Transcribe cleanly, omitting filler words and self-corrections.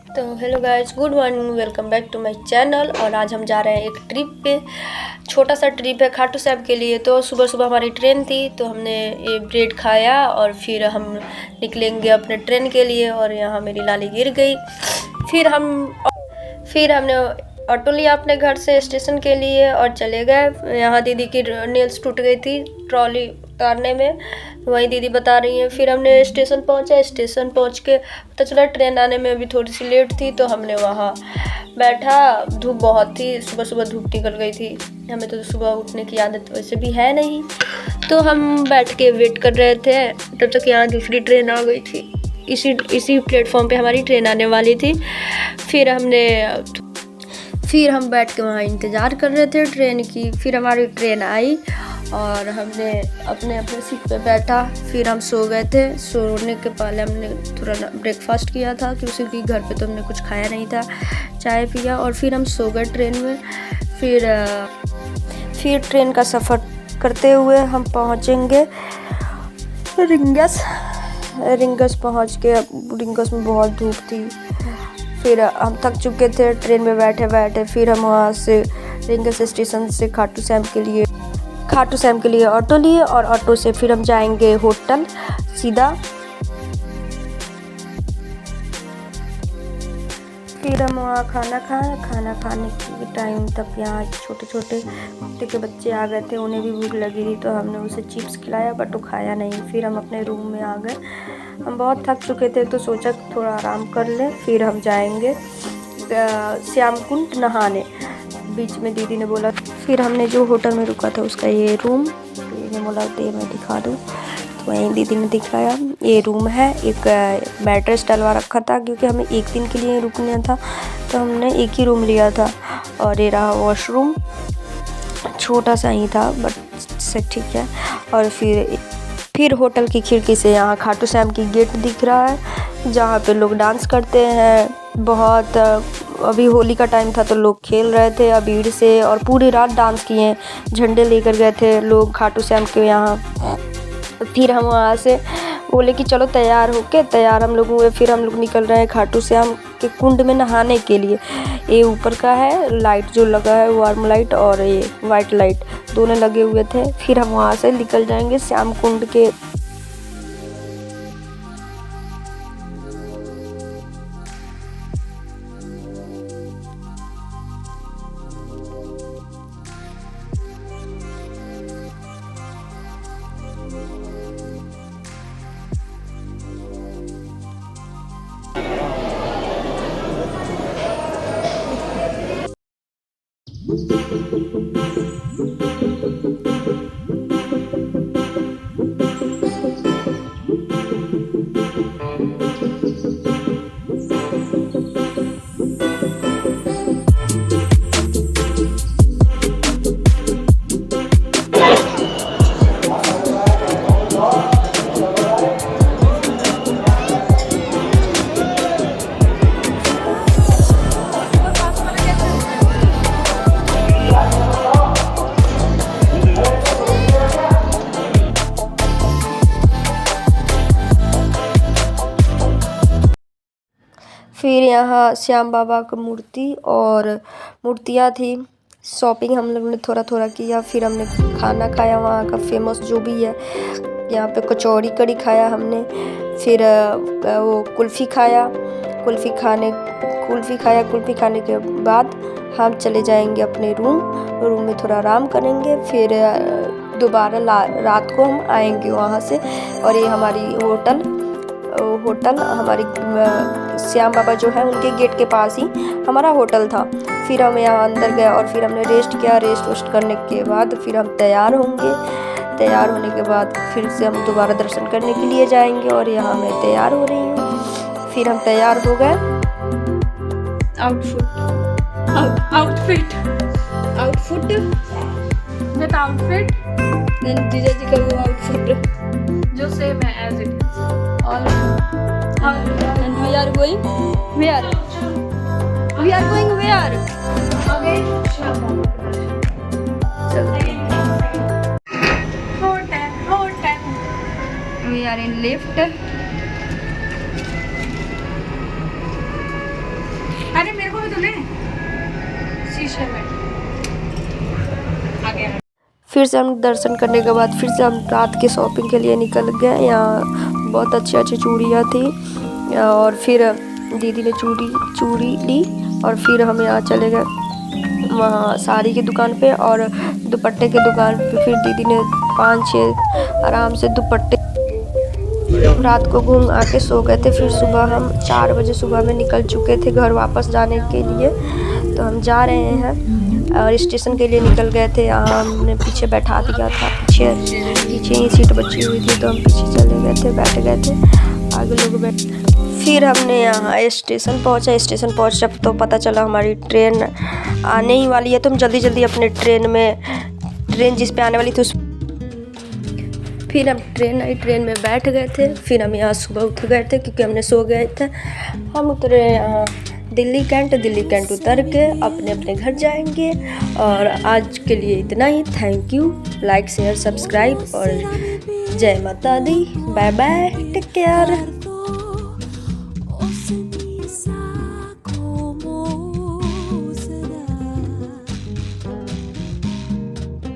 तो hello guys, good morning, welcome back to my channel. और आज हम जा रहे हैं एक ट्रिप पे। छोटा सा ट्रिप है खाटू श्याम के लिए। तो सुबह सुबह हमारी ट्रेन थी, तो हमने ये ब्रेड खाया और फिर हम निकलेंगे अपने ट्रेन के लिए। और यहाँ मेरी लाली गिर गई। फिर हमने ऑटो लिया अपने घर से स्टेशन के लिए और चले गए। यहाँ दीदी की नेल्स टूट गई थी ट्रॉली उतारने में, वहीं दीदी बता रही हैं। फिर हमने स्टेशन पहुँचा। स्टेशन पहुँच के पता चला ट्रेन आने में अभी थोड़ी सी लेट थी, तो हमने वहाँ बैठा। धूप बहुत थी, सुबह सुबह धूप निकल गई थी। हमें तो सुबह उठने की आदत वैसे भी है नहीं, तो हम बैठ के वेट कर रहे थे। तब तक यहाँ दूसरी ट्रेन आ गई थी। इसी प्लेटफॉर्म पे हमारी ट्रेन आने वाली थी। फिर हम बैठ के वहाँ इंतज़ार कर रहे थे ट्रेन की। फिर हमारी ट्रेन आई और हमने अपने अपने सीट पे बैठा। फिर हम सो गए थे। सोने के पहले हमने थोड़ा ब्रेकफास्ट किया था, क्योंकि घर पे तो हमने कुछ खाया नहीं था। चाय पिया और फिर हम सो गए ट्रेन में। फिर ट्रेन का सफ़र करते हुए हम पहुँचेंगे रिंगस पहुँच के। रिंगस में बहुत धूप थी। फिर हम थक चुके थे ट्रेन में बैठे बैठे। फिर हम वहाँ से रिंगस स्टेशन से खाटू श्याम के लिए ऑटो लिए और ऑटो से फिर हम जाएंगे होटल सीधा। फिर हम वहाँ खाना खाने के टाइम तक यहाँ छोटे हफ्ते के बच्चे आ गए थे। उन्हें भी भूख लगी थी, तो हमने उसे चिप्स खिलाया, बट वो खाया नहीं। फिर हम अपने रूम में आ गए। हम बहुत थक चुके थे, तो सोचा थोड़ा आराम कर लें। फिर हम जाएंगे श्याम कुंड नहाने। बीच में दीदी ने बोला, फिर हमने जो होटल में रुका था उसका ये रूम, दीदी ने बोला दे मैं दिखा दूँ, तो वहीं दीदी ने दिखाया। ये रूम है। एक मैट्रेस डलवा रखा था, क्योंकि हमें एक दिन के लिए रुकना था, तो हमने एक ही रूम लिया था। और ये रहा वॉशरूम, छोटा सा ही था बट से ठीक है। और फिर होटल की खिड़की से यहाँ खाटू श्याम की गेट दिख रहा है, जहाँ पे लोग डांस करते हैं। बहुत अभी होली का टाइम था, तो लोग खेल रहे थे अबीर से और पूरी रात डांस किए। झंडे लेकर गए थे लोग खाटू श्याम के यहाँ। फिर हम वहाँ से बोले कि चलो तैयार हम लोग हुए। फिर हम लोग निकल रहे हैं खाटू श्याम के कुंड में नहाने के लिए। ये ऊपर का है लाइट जो लगा है, वार्म लाइट और ये वाइट लाइट दोनों लगे हुए थे। फिर हम वहाँ से निकल जाएंगे श्याम कुंड के। फिर यहाँ श्याम बाबा की मूर्ति और मूर्तियाँ थी। शॉपिंग हम लोग ने थोड़ा किया। फिर हमने खाना खाया वहाँ का फेमस जो भी है। यहाँ पे कचौड़ी कड़ी खाया हमने। फिर वो कुल्फ़ी खाने के बाद हम चले जाएंगे अपने रूम में थोड़ा आराम करेंगे। फिर दोबारा रात को हम आएंगे वहाँ से। और ये हमारी होटल हमारी श्याम बाबा जो है उनके गेट के पास ही हमारा होटल था। फिर हम यहाँ अंदर गए और फिर हमने रेस्ट किया। रेस्ट करने के बाद फिर हम तैयार होंगे। तैयार होने के बाद फिर से हम दोबारा दर्शन करने के लिए जाएंगे। और यहाँ मैं तैयार हो रही हूँ। फिर हम तैयार हो गए। आउटफिट जीजा जी का वो आउटफिट जो सेम है as it and we are going where? Hotel We are in lift. तूने शीशे में आ गया। फिर से हम दर्शन करने के बाद फिर से हम रात की शॉपिंग के लिए निकल गए। यहाँ बहुत अच्छी चूड़ियाँ थी और फिर दीदी ने चूड़ी ली और फिर हम यहाँ चले गए वहाँ साड़ी की दुकान पे और दुपट्टे की दुकान पे। फिर दीदी ने 5-6 आराम से दुपट्टे रात को घूम आके सो गए थे। फिर सुबह हम 4 बजे सुबह में निकल चुके थे घर वापस जाने के लिए। तो हम जा रहे हैं और स्टेशन के लिए निकल गए थे। यहाँ हमने पीछे बैठा दिया था, पीछे ही सीट बची हुई थी तो हम पीछे चले गए थे, बैठ गए थे, आगे लोग बैठ। फिर हमने यहाँ स्टेशन पहुँचा तो पता चला हमारी ट्रेन आने ही वाली है। तो हम जल्दी अपने ट्रेन जिस पे आने वाली थी उस फिर हम ट्रेन में बैठ गए थे। फिर हम यहाँ सुबह उठ गए थे क्योंकि हमने सो गए थे। हम उतरे यहाँ दिल्ली कैंट उतर के अपने घर जाएंगे। और आज के लिए इतना ही। Thank you, like share subscribe और जय माता दी। Bye bye, take care.